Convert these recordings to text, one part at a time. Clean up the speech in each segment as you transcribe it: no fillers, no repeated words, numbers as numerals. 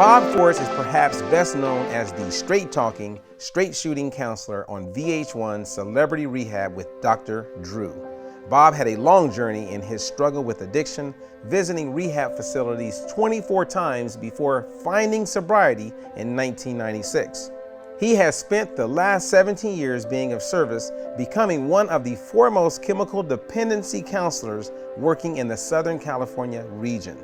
Bob Forrest is perhaps best known as the straight-talking, straight-shooting counselor on VH1 Celebrity Rehab with Dr. Drew. Bob had a long journey in his struggle with addiction, visiting rehab facilities 24 times before finding sobriety in 1996. He has spent the last 17 years being of service, becoming one of the foremost chemical dependency counselors working in the Southern California region.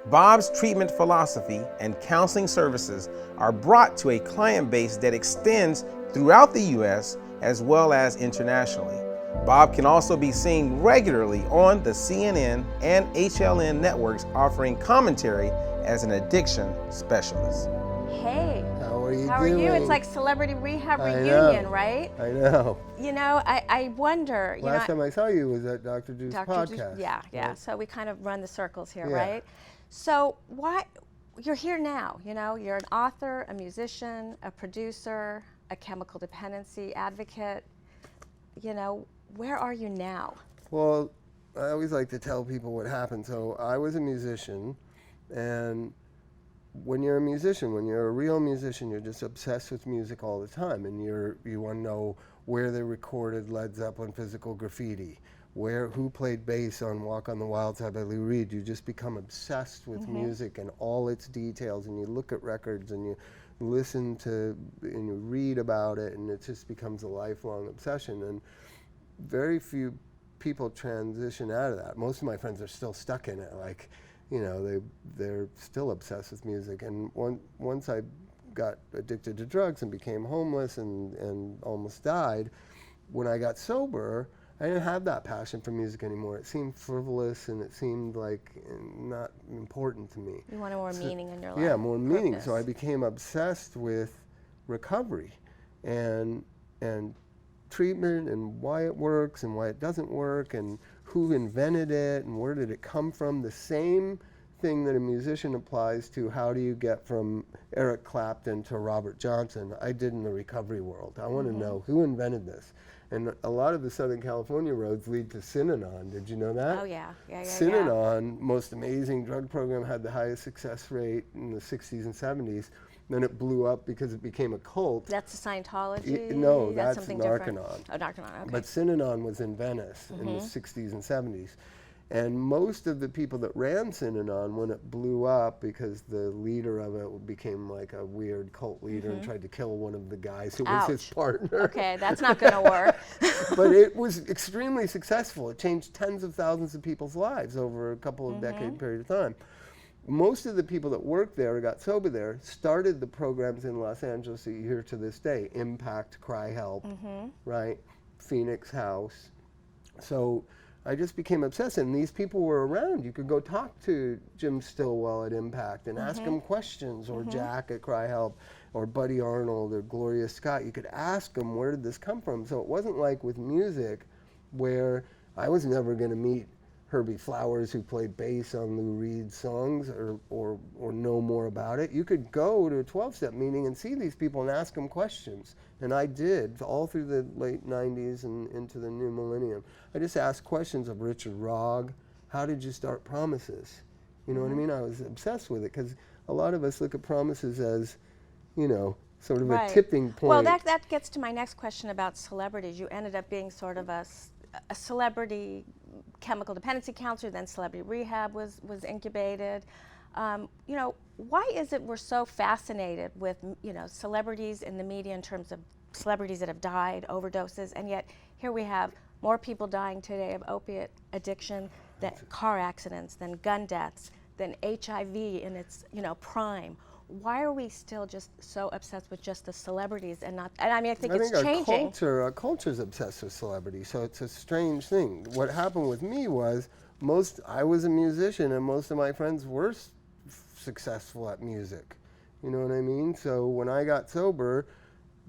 Bob's treatment philosophy and counseling services are brought to a client base that extends throughout the U.S. as well as internationally. Bob can also be seen regularly on the CNN and HLN networks offering commentary as an addiction specialist. Hey, how are you How doing? are you? It's like Celebrity Rehab reunion, right? I know. You know, I wonder. Last time I saw you was at Dr. Drew's podcast. Yeah. Right? So we kind of run the circles here, Yeah. right? So why you're here now? You know, you're an author, a musician, a producer, a chemical dependency advocate. You know, where are you now? Well, I always like to tell people what happened. So I was a musician, and when you're a musician, when you're a real musician, you're just obsessed with music all the time, and you want to know where they recorded Led Zeppelin Physical Graffiti, who played bass on Walk on the Wild Side by Lou Reed. You just become obsessed with music and all its details, and you look at records and you listen to and you read about it, and it just becomes a lifelong obsession. And very few people transition out of that. Most of my friends are still stuck in it, like, you know, they're still obsessed with music. And once I got addicted to drugs and became homeless and almost died, when I got sober, I didn't have that passion for music anymore. It seemed frivolous and it seemed like not important to me. You wanted more meaning in your life. Yeah, more meaning. Purpose. So I became obsessed with recovery and treatment and why it works and why it doesn't work and who invented it and where did it come from. The same thing that a musician applies to how do you get from Eric Clapton to Robert Johnson, I did in the recovery world. I want to know who invented this. And a lot of the Southern California roads lead to Synanon. Did you know that? Oh, yeah. Synanon, most amazing drug program, had the highest success rate in the 60s and 70s. Then it blew up because it became a cult. That's a Scientology? No, that's something Narconon. different? Oh, Narconon, okay. But Synanon was in Venice in the 60s and 70s. And most of the people that ran Synanon, when it blew up, because the leader of it became like a weird cult leader and tried to kill one of the guys who was his partner. Okay, that's not going to work. But it was extremely successful. It changed tens of thousands of people's lives over a couple of decade period of time. Most of the people that worked there or got sober there started the programs in Los Angeles that you hear to this day, Impact, Cry Help, right? Phoenix House. So I just became obsessed, and these people were around. You could go talk to Jim Stillwell at Impact and ask him questions, or Jack at Cry Help, or Buddy Arnold, or Gloria Scott. You could ask them, where did this come from? So it wasn't like with music, where I was never going to meet Herbie Flowers, who played bass on Lou Reed's songs, or know more about it. You could go to a 12-step meeting and see these people and ask them questions. And I did, all through the late 90s and into the new millennium. I just asked questions of Richard Rogge. How did you start Promises? You know what I mean? I was obsessed with it, because a lot of us look at Promises as, you know, sort of a tipping point. Well, that gets to my next question about celebrities. You ended up being sort of a celebrity chemical dependency counselor, then Celebrity Rehab was incubated. You know, why is it we're so fascinated with, you know, celebrities in the media in terms of celebrities that have died, overdoses, and yet here we have more people dying today of opiate addiction, than car accidents, than gun deaths, than HIV in its, you know, prime. Why are we still just so obsessed with just the celebrities and not? And I mean, I think it's changing. Our culture's obsessed with celebrity, so it's a strange thing. What happened with me was I was a musician, and most of my friends were successful at music. You know what I mean? So when I got sober,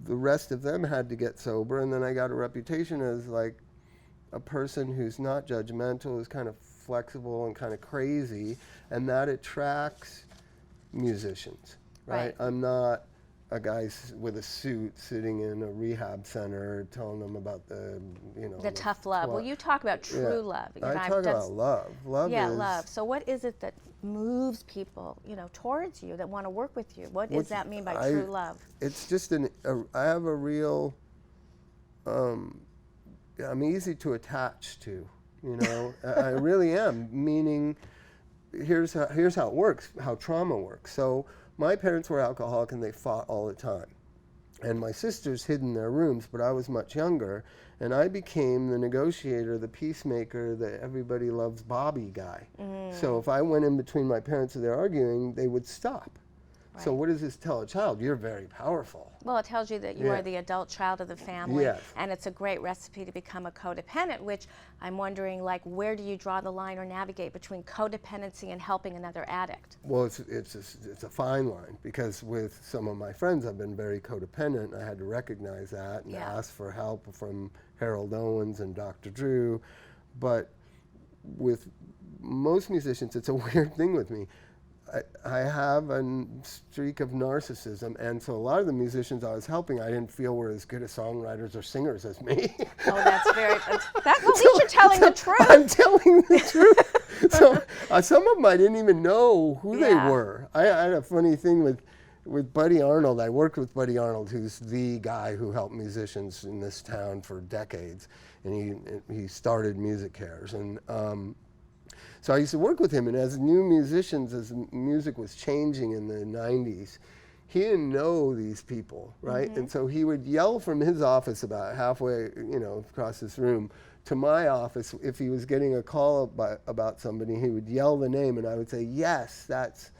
the rest of them had to get sober, and then I got a reputation as like a person who's not judgmental, who's kind of flexible and kind of crazy, and that attracts musicians, right? I'm not a guy with a suit sitting in a rehab center telling them about the tough love. Well, you talk about true love. I talk about love. Love is love. So what is it that moves people, towards you, that want to work with you? What does that mean by true love? It's just I have a real, I'm easy to attach to, I really am, meaning here's how it works, how trauma works. So my parents were alcoholic and they fought all the time. And my sisters hid in their rooms, but I was much younger, and I became the negotiator, the peacemaker, the everybody loves Bobby guy. So if I went in between my parents and they're arguing, they would stop. Right. So what does this tell a child? You're very powerful. Well, it tells you that you are the adult child of the family, and it's a great recipe to become a codependent, which I'm wondering, where do you draw the line or navigate between codependency and helping another addict? Well, it's a fine line, because with some of my friends I've been very codependent. I had to recognize that and ask for help from Harold Owens and Dr. Drew. But with most musicians, it's a weird thing with me. I have a streak of narcissism, and so a lot of the musicians I was helping, I didn't feel were as good as songwriters or singers as me. Oh, that's very. At least you're telling the truth. I'm telling the truth. So some of them I didn't even know who they were. I had a funny thing with Buddy Arnold. I worked with Buddy Arnold, who's the guy who helped musicians in this town for decades, and he started Music Cares, and. So I used to work with him, and as new musicians, as music was changing in the 90s, he didn't know these people, right? And so he would yell from his office about halfway, across this room, to my office. If he was getting a call about somebody, he would yell the name, and I would say, yes, that's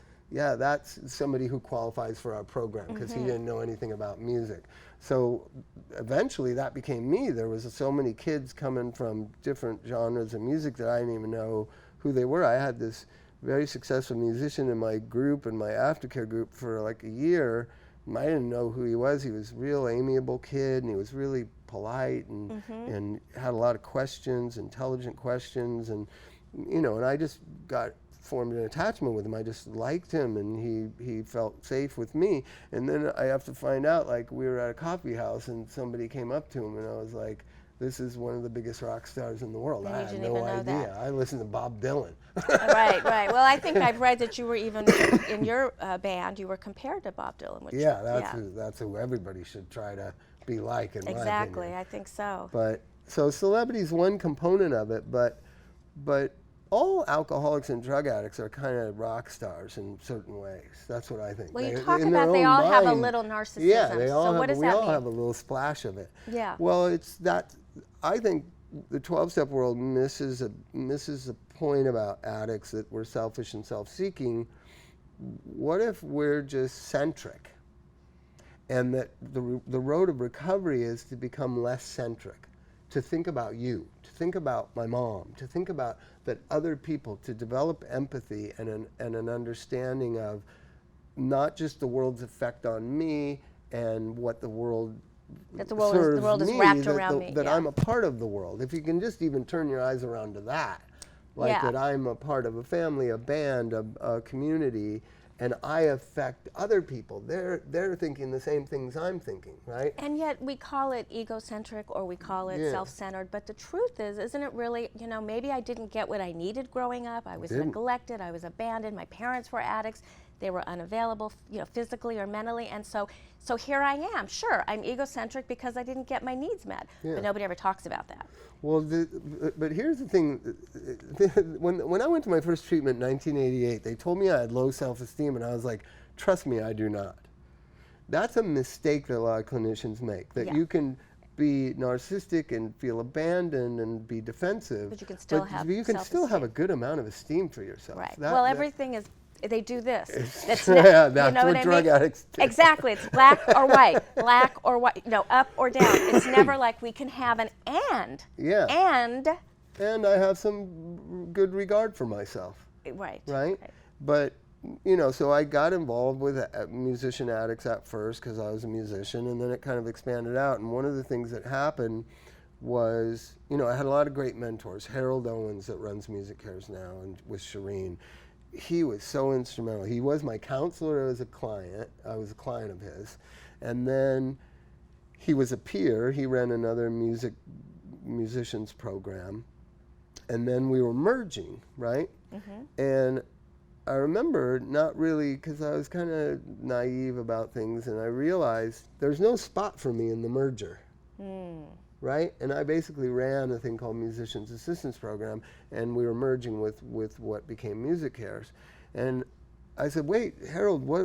somebody who qualifies for our program, because he didn't know anything about music. So eventually that became me. There was so many kids coming from different genres of music that I didn't even know who they were. I had this very successful musician in my group, in my aftercare group, for a year. I didn't know who he was. He was a real amiable kid, and he was really polite and had a lot of questions, intelligent questions, and and I just formed an attachment with him. I just liked him, and he felt safe with me. And then I have to find out, we were at a coffee house and somebody came up to him, and I was like, this is one of the biggest rock stars in the world. I had no idea. I listened to Bob Dylan. Right. Well, I think I've read that you were even in your band, you were compared to Bob Dylan. Which, that's who everybody should try to be like, in my opinion. Exactly, I think so. But so celebrity is one component of it, but all alcoholics and drug addicts are kind of rock stars in certain ways. That's what I think. Well, you talk about they all have a little narcissism. Yeah, we all have a little splash of it. Yeah. Well, it's that. I think the 12-step world misses a point about addicts, that we're selfish and self-seeking. What if we're just centric, and that the road of recovery is to become less centric, to think about you, to think about my mom, to think about that other people, to develop empathy and an understanding of not just the world's effect on me and what the world serves is me, wrapped around me. That I'm a part of the world. If you can just even turn your eyes around to that, that I'm a part of a family, a band, a community, and I affect other people. They're thinking the same things I'm thinking, right? And yet we call it egocentric, or we call it self-centered, but the truth is, isn't it really, maybe I didn't get what I needed growing up. I was neglected, I was abandoned, my parents were addicts, they were unavailable, physically or mentally, and so here I am. Sure, I'm egocentric because I didn't get my needs met, but nobody ever talks about that. Well, but here's the thing. When I went to my first treatment in 1988, they told me I had low self-esteem, and I was like, trust me, I do not. That's a mistake that a lot of clinicians make, that you can be narcissistic and feel abandoned and be defensive, but you can still have a good amount of esteem for yourself. Right. Everything is. They do this. That's what drug addicts do. Exactly. It's black or white, up or down. It's never like we can have an and. Yeah. And I have some good regard for myself. Right. But, so I got involved with musician addicts at first because I was a musician, and then it kind of expanded out. And one of the things that happened was, I had a lot of great mentors. Harold Owens, that runs Music Cares now, and with Shireen. he was so instrumental. He was my counselor as a client. I was a client of his. And then he was a peer. He ran another musicians program. And then we were merging, right? And I remember not really, because I was kind of naive about things, and I realized there's no spot for me in the merger. Right? And I basically ran a thing called Musicians Assistance Program, and we were merging with what became Music Cares. And I said, wait, Harold, what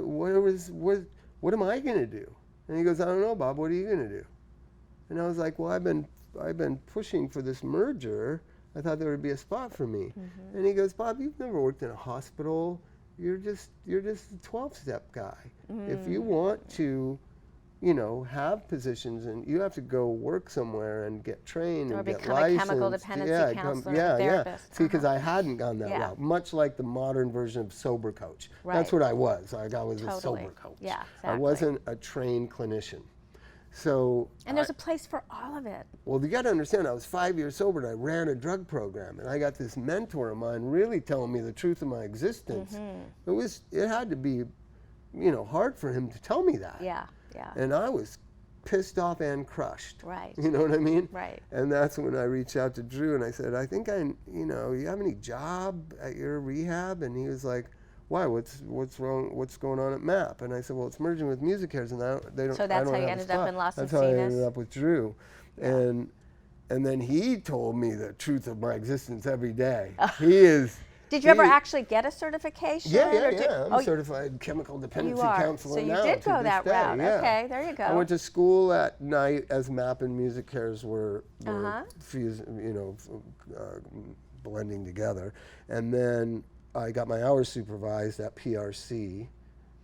am I going to do? And he goes, I don't know, Bob, what are you going to do? And I was like, well, I've been pushing for this merger. I thought there would be a spot for me. And he goes, Bob, you've never worked in a hospital. You're just a 12-step guy. If you want to, you know, have positions, and you have to go work somewhere and get trained or and get become licensed. a chemical dependency counselor, therapist. See, because I hadn't gone that route, much like the modern version of sober coach. That's what I was. I was a sober coach. Yeah, exactly. I wasn't a trained clinician. So and there's a place for all of it. Well, you got to understand, I was 5 years sober, and I ran a drug program, and I got this mentor of mine really telling me the truth of my existence. It had to be, you know, hard for him to tell me that. Yeah. And I was pissed off and crushed. Right. You know what I mean? Right. And that's when I reached out to Drew, and I said, I think you have any job at your rehab? And he was like, why? What's wrong? What's going on at MAP? And I said, well, it's merging with Music Cares, and they don't. So that's how you ended up in Las That's Encinas? how I ended up with Drew, and then he told me the truth of my existence every day. He is. Did you ever actually get a certification? Yeah. I'm a certified chemical dependency counselor now. So you did go that route. Yeah. Okay, there you go. I went to school at night as MAP and Music Cares were blending together, and then I got my hours supervised at PRC,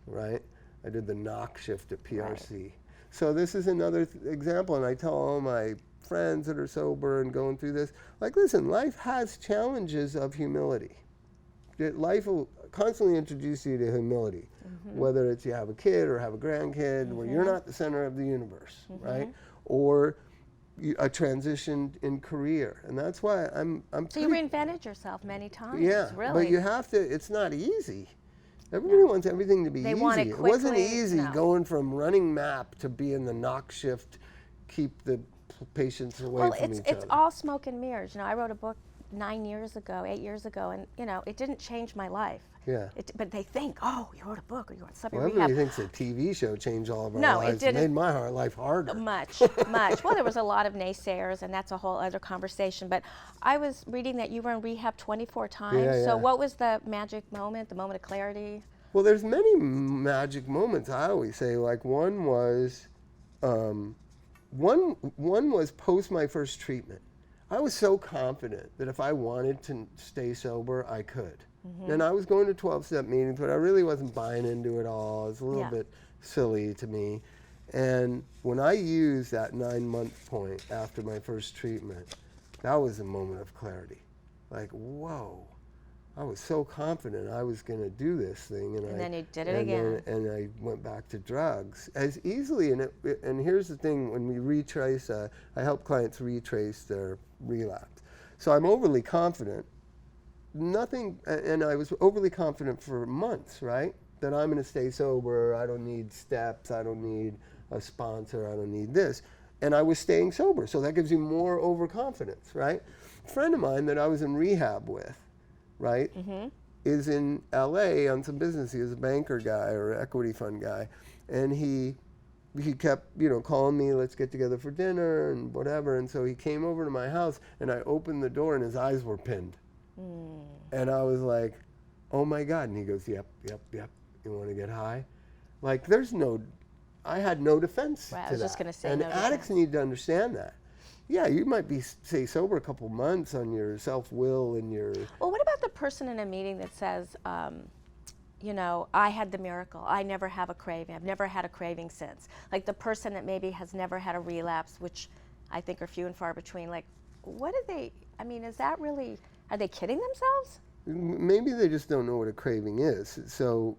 right? I did the knock shift at PRC. Right. So this is another example, and I tell all my friends that are sober and going through this, like, listen, life has challenges of humility. Life will constantly introduce you to humility, whether it's you have a kid or have a grandkid, where you're not the center of the universe, right? Or a transition in career, and that's why I'm. So you reinvented yourself many times. Yeah, really. But you have to. It's not easy. Everybody wants everything to be easy. Want it quickly. It wasn't easy going from running MAP to being the knock shift, keep the patients away from each other. It's all smoke and mirrors. You know, I wrote a book 8 years ago, and you know, it didn't change my life. Yeah. But they think, oh, you wrote a book, or you went to Celebrity Rehab. Rehab. Everybody thinks a TV show changed all of our No, lives. it didn't. It made my life harder. Much. Well, there was a lot of naysayers, and that's a whole other conversation. But I was reading that you were in rehab 24 times. Yeah. So what was the magic moment, the moment of clarity? Well, there's many magic moments. I always say, like, one was post my first treatment. I was so confident that if I wanted to stay sober, I could. And I was going to 12-step meetings, but I really wasn't buying into it all. It was a little bit silly to me. And when I used that 9-month point after my first treatment, that was a moment of clarity. Like, whoa, I was so confident I was going to do this thing. And then you did it again. And I went back to drugs as easily. And here's the thing, when we retrace, I help clients retrace their relapse. So I'm overly confident. And I was overly confident for months, right? That I'm going to stay sober. I don't need steps. I don't need a sponsor. I don't need this. And I was staying sober. So that gives you more overconfidence, right? A friend of mine that I was in rehab with, right, is in LA on some business. He was a banker guy or equity fund guy. And he kept, calling me, let's get together for dinner and whatever. And so he came over to my house, and I opened the door, and his eyes were pinned. And I was like, oh my God. And he goes, yep. You want to get high? Like, I had no defense to that. I was just going to say, and no addicts need to understand that. Yeah, you might be, say, sober a couple months on your self-will and your... Well, what about the person in a meeting that says, I had the miracle. I never have a craving. I've never had a craving since. Like the person that maybe has never had a relapse, which I think are few and far between. Like, is that really... Are they kidding themselves? Maybe they just don't know what a craving is. So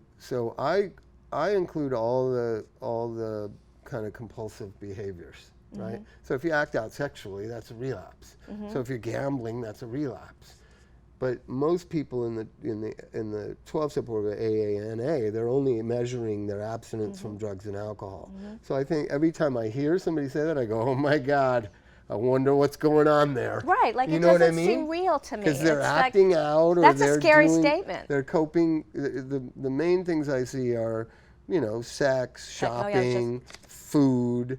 I include all the kind of compulsive behaviors, right? So if you act out sexually, that's a relapse. So if you're gambling, that's a relapse. But most people in the 12-step program, AANA, they're only measuring their abstinence from drugs and alcohol. So I think every time I hear somebody say that, I go, oh my God, I wonder what's going on there. Right, like you it know doesn't what I mean? seem real to me. Because they're It's acting like, out, or that's they're a scary doing, statement. They're coping. The main things I see are, sex, shopping, food.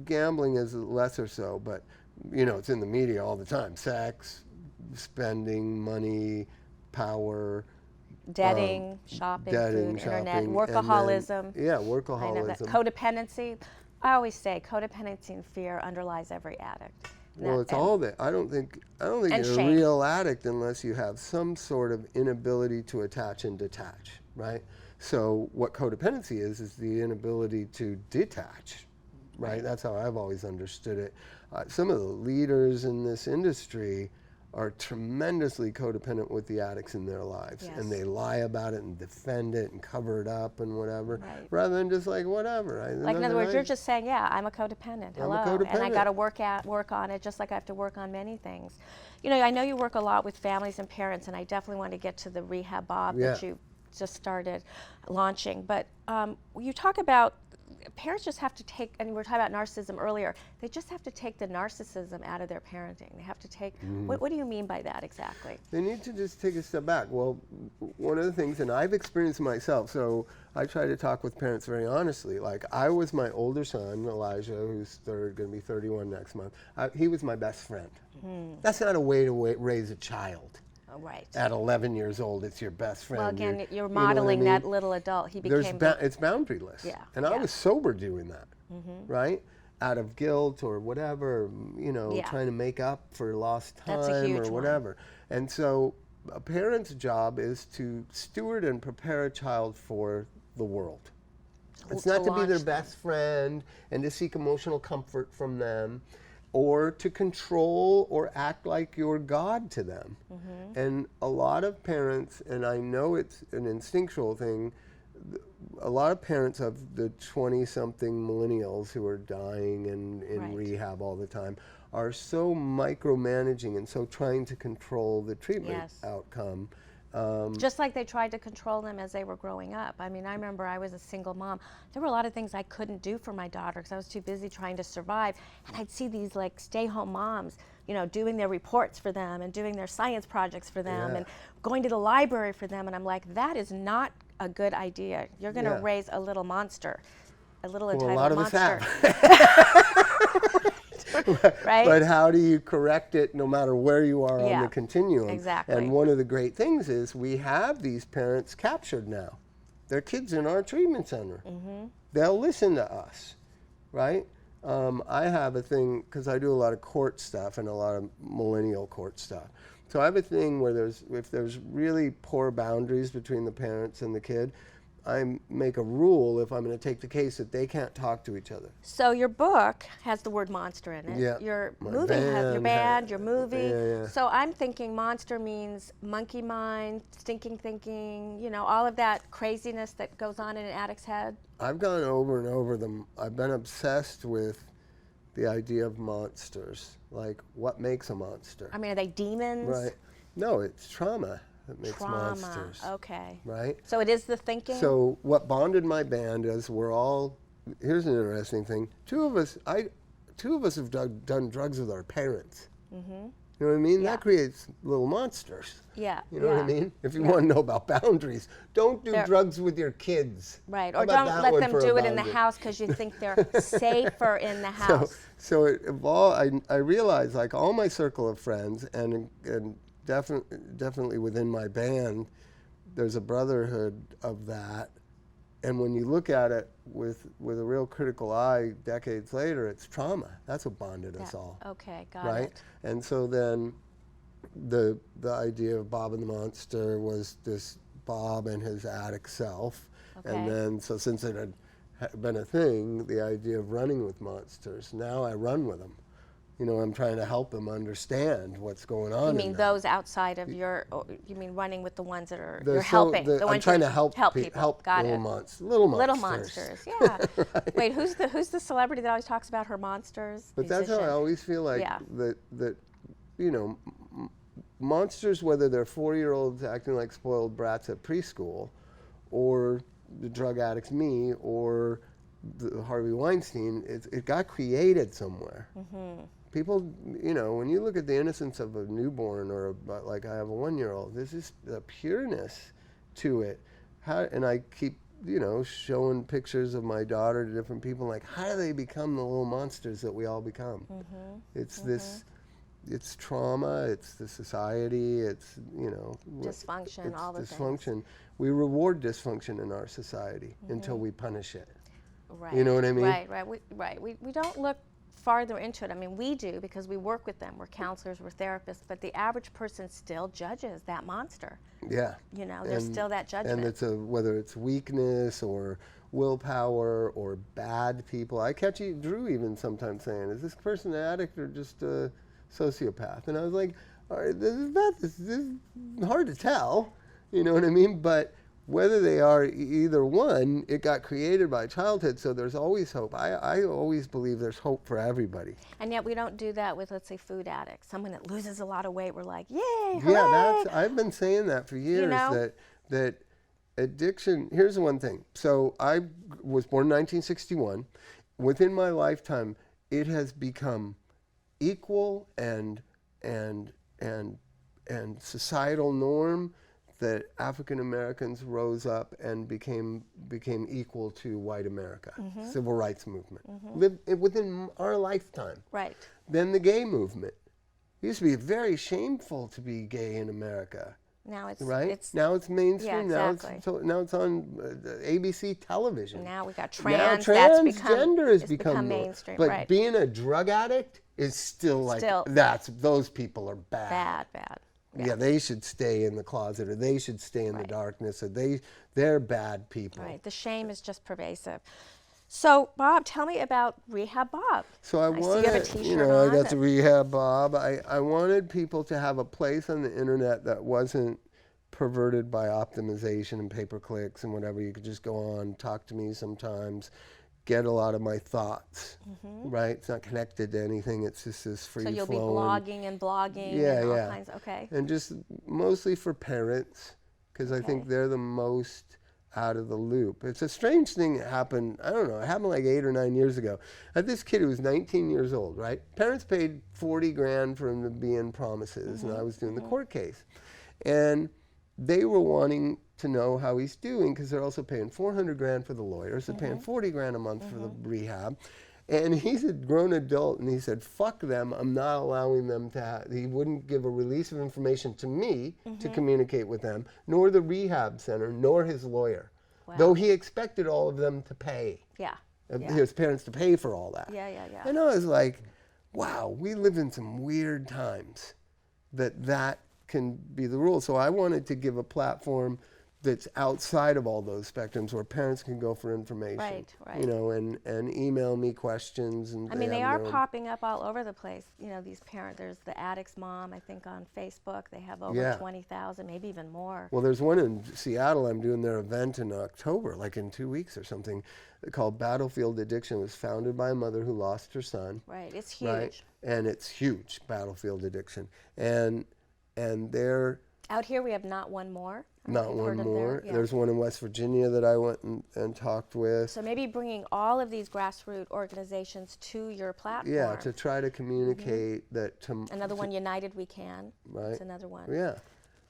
Gambling is lesser so, but it's in the media all the time. Sex, spending, money, power. Debting, shopping, debting, food, internet, shopping, workaholism. Workaholism. I know that. Codependency. I always say codependency and fear underlies every addict. Well, it's all that. I don't think you're a real addict unless you have some sort of inability to attach and detach, right? So what codependency is the inability to detach, right? That's how I've always understood it. Some of the leaders in this industry are tremendously codependent with the addicts in their lives. And they lie about it and defend it and cover it up and whatever, rather than just like, whatever. Like, in other words, you're just saying, yeah, I'm a codependent. Hello. I'm a codependent. And I got to work on it just like I have to work on many things. I know you work a lot with families and parents, and I definitely want to get to the Rehab Bob that you just started launching. But you talk about parents just have to take, and we were talking about narcissism earlier, they just have to take the narcissism out of their parenting. They have to take, what do you mean by that exactly? They need to just take a step back. Well, one of the things, and I've experienced myself, so I try to talk with parents very honestly. Like, I was my older son, Elijah, who's going to be 31 next month. He was my best friend. That's not a way to raise a child. Right. At 11 years old, it's your best friend. Well, again, you're modeling that little adult. He became. It's boundaryless. Yeah. And I was sober doing that, right? Out of guilt or whatever, trying to make up for lost time or whatever. And so, a parent's job is to steward and prepare a child for the world. It's not to be their best friend and to seek emotional comfort from them, or to control or act like you're God to them. And a lot of parents, and I know it's an instinctual thing, a lot of parents of the 20-something millennials who are dying and in rehab all the time are so micromanaging and so trying to control the treatment outcome. Just like they tried to control them as they were growing up. I mean, I remember I was a single mom. There were a lot of things I couldn't do for my daughter because I was too busy trying to survive. And I'd see these like stay-home moms, doing their reports for them and doing their science projects for them and going to the library for them. And I'm like, that is not a good idea. You're going to raise a little monster, a little entitled monster. A lot of us have. Right? But how do you correct it no matter where you are on the continuum? Exactly. And one of the great things is we have these parents captured now. Their kids in our treatment center. They'll listen to us, right? I have a thing, because I do a lot of court stuff and a lot of millennial court stuff. So I have a thing where if there's really poor boundaries between the parents and the kid, I make a rule if I'm going to take the case that they can't talk to each other. So your book has the word monster in it. Yeah. Your movie has your band, your movie. So I'm thinking monster means monkey mind, stinking thinking, all of that craziness that goes on in an addict's head. I've gone over and over them. I've been obsessed with the idea of monsters. Like, what makes a monster? I mean, are they demons? Right. No, it's trauma that makes monsters. Okay. Right? So it is the thinking? So what bonded my band is here's an interesting thing. Two of us have done drugs with our parents. You know what I mean? That creates little monsters. Yeah. You know what I mean? If you want to know about boundaries, don't do drugs with your kids. Right. Or don't let them do it in the house because you think they're safer in the house. So it evolved. I realized, like, all my circle of friends and definitely within my band, there's a brotherhood of that. And when you look at it with a real critical eye decades later, it's trauma. That's what bonded us all. Okay, got right? it. And so then the idea of Bob and the Monster was this Bob and his addict self. Okay. And then, so since it had been a thing, the idea of running with monsters. Now I run with them. I'm trying to help them understand what's going on. You mean those outside of you mean running with the ones that you're helping? The ones I'm trying to help people. Help Got little it. monsters. Little monsters, yeah. Right? Wait, who's the celebrity that always talks about her monsters? But that's how I always feel like that monsters, whether they're 4-year-olds acting like spoiled brats at preschool, or the drug addict's me, or the Harvey Weinstein, it got created somewhere. People, you know, when you look at the innocence of a newborn, or like I have a 1-year-old, there's just a pureness to it. And I keep, you know, showing pictures of my daughter to different people, like, how do they become the little monsters that we all become? It's this, it's trauma, it's the society, it's, you know. Dysfunction, it's all the dysfunction. things. We reward dysfunction in our society until we punish it. Right. You know what I mean? Right. We don't look farther into it. I mean, we do, because we work with them. We're counselors, we're therapists, but the average person still judges that monster. Yeah. You know, there's still that judgment. And it's whether it's weakness or willpower or bad people. I catch Drew even sometimes saying, is this person an addict or just a sociopath? And I was like, all right, this is hard to tell. You know what I mean? But whether they are either one, it got created by childhood, so there's always hope. I always believe there's hope for everybody. And yet we don't do that with, let's say, food addicts. Someone that loses a lot of weight, we're like, yay, hooray! Yeah, I've been saying that for years, you know? that addiction, here's the one thing. So I was born in 1961. Within my lifetime, it has become equal and societal norm that African Americans rose up and became equal to white America. Civil rights movement. Lived within our lifetime. Right. Then the gay movement. It used to be very shameful to be gay in America. Now it's right. Now it's mainstream. Yeah, exactly. Now it's on ABC television. Now we got Now trans. transgender has become mainstream. But right. being a drug addict is still like those people are bad. Bad. Yeah, they should stay in the closet, or they should stay in the darkness, or they're bad people. Right. The shame is just pervasive. So, Bob, tell me about Rehab Bob. So I see you have a wanted, t-shirt I on got the Rehab Bob. I wanted people to have a place on the internet that wasn't perverted by optimization and pay-per-clicks and whatever. You could just go on, talk to me sometimes, get a lot of my thoughts, right? It's not connected to anything. It's just this free-flowing. So you'll be blogging and blogging and all kinds. Okay. And just mostly for parents, because I think they're the most out of the loop. It's a strange thing that happened, I don't know, it happened like 8 or 9 years ago. I had this kid who was 19 years old, right? Parents paid 40 grand for him to be in Promises, and I was doing the court case. And they were wanting to know how he's doing, because they're also paying 400 grand for the lawyers, they're paying 40 grand a month for the rehab. And he's a grown adult, and he said, fuck them, I'm not allowing them to he wouldn't give a release of information to me to communicate with them, nor the rehab center, nor his lawyer. Wow. Though he expected all of them to pay. His parents to pay for all that. And I was like, wow, we live in some weird times that can be the rule. So I wanted to give a platform that's outside of all those spectrums, where parents can go for information. Right. You know, and email me questions. And I mean, they are popping up all over the place. You know, these parents. There's the Addict's Mom, I think, on Facebook. They have over 20,000, maybe even more. Well, there's one in Seattle. I'm doing their event in October, like in 2 weeks or something, called Battlefield Addiction. It was founded by a mother who lost her son. Right. It's huge. Right? And it's huge, Battlefield Addiction. And they're... Out here, we have not one more. Not one more. There's one in West Virginia that I went and talked with. So maybe bringing all of these grassroots organizations to your platform. Yeah, to try to communicate that. Another one, United We Can. Right. That's another one. Yeah.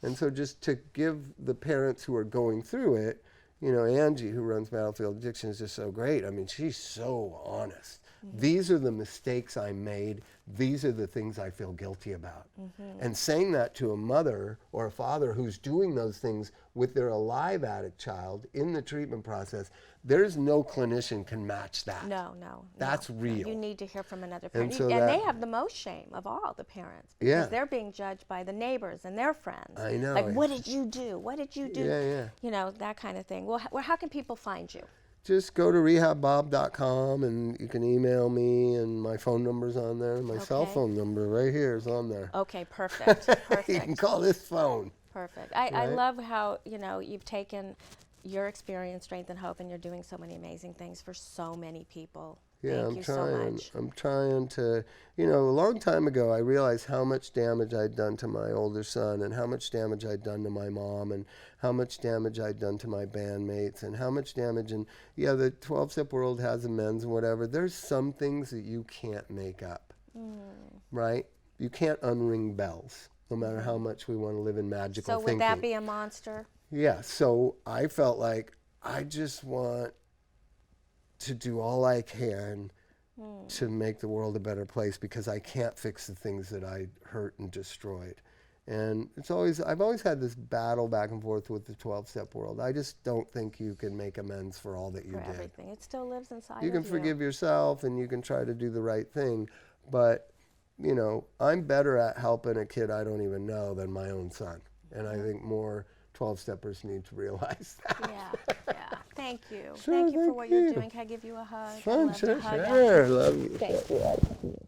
And so just to give the parents who are going through it, you know, Angie, who runs Battlefield Addiction, is just so great. I mean, she's so honest. These are the mistakes I made. These are the things I feel guilty about. And saying that to a mother or a father who's doing those things with their alive addict child in the treatment process, there's no clinician can match that. No. That's real. You need to hear from another parent. And, and they have the most shame of all the parents, because they're being judged by the neighbors and their friends. I know. Like, what did you do? What did you do? Yeah. You know, that kind of thing. Well, how can people find you? Just go to rehabbob.com, and you can email me, and my phone number's on there. My cell phone number right here is on there. Okay, perfect. You can call this phone. Perfect. I love how, you know, you've taken your experience, strength, and hope, and you're doing so many amazing things for so many people. Yeah, Thank I'm you so trying. much. I'm trying to, a long time ago, I realized how much damage I'd done to my older son, and how much damage I'd done to my mom, and how much damage I'd done to my bandmates, and how much damage. And yeah, the 12-step world has amends and whatever. There's some things that you can't make up, right? You can't unring bells, no matter how much we want to live in magical So thinking. would that be a monster? Yeah, so I felt like I just want to do all I can to make the world a better place, because I can't fix the things that I hurt and destroyed. And I've always had this battle back and forth with the 12-step world. I just don't think you can make amends for all that you For did. everything. It still lives inside You of can forgive yourself, and you can try to do the right thing, but I'm better at helping a kid I don't even know than my own son. And I think more 12-steppers need to realize that. Yeah, yeah. Thank you. Sure, Thank you for thank what you. you're doing. Can I give you a hug? Fun, I'd love to hug you. sure. Love you. Thank you.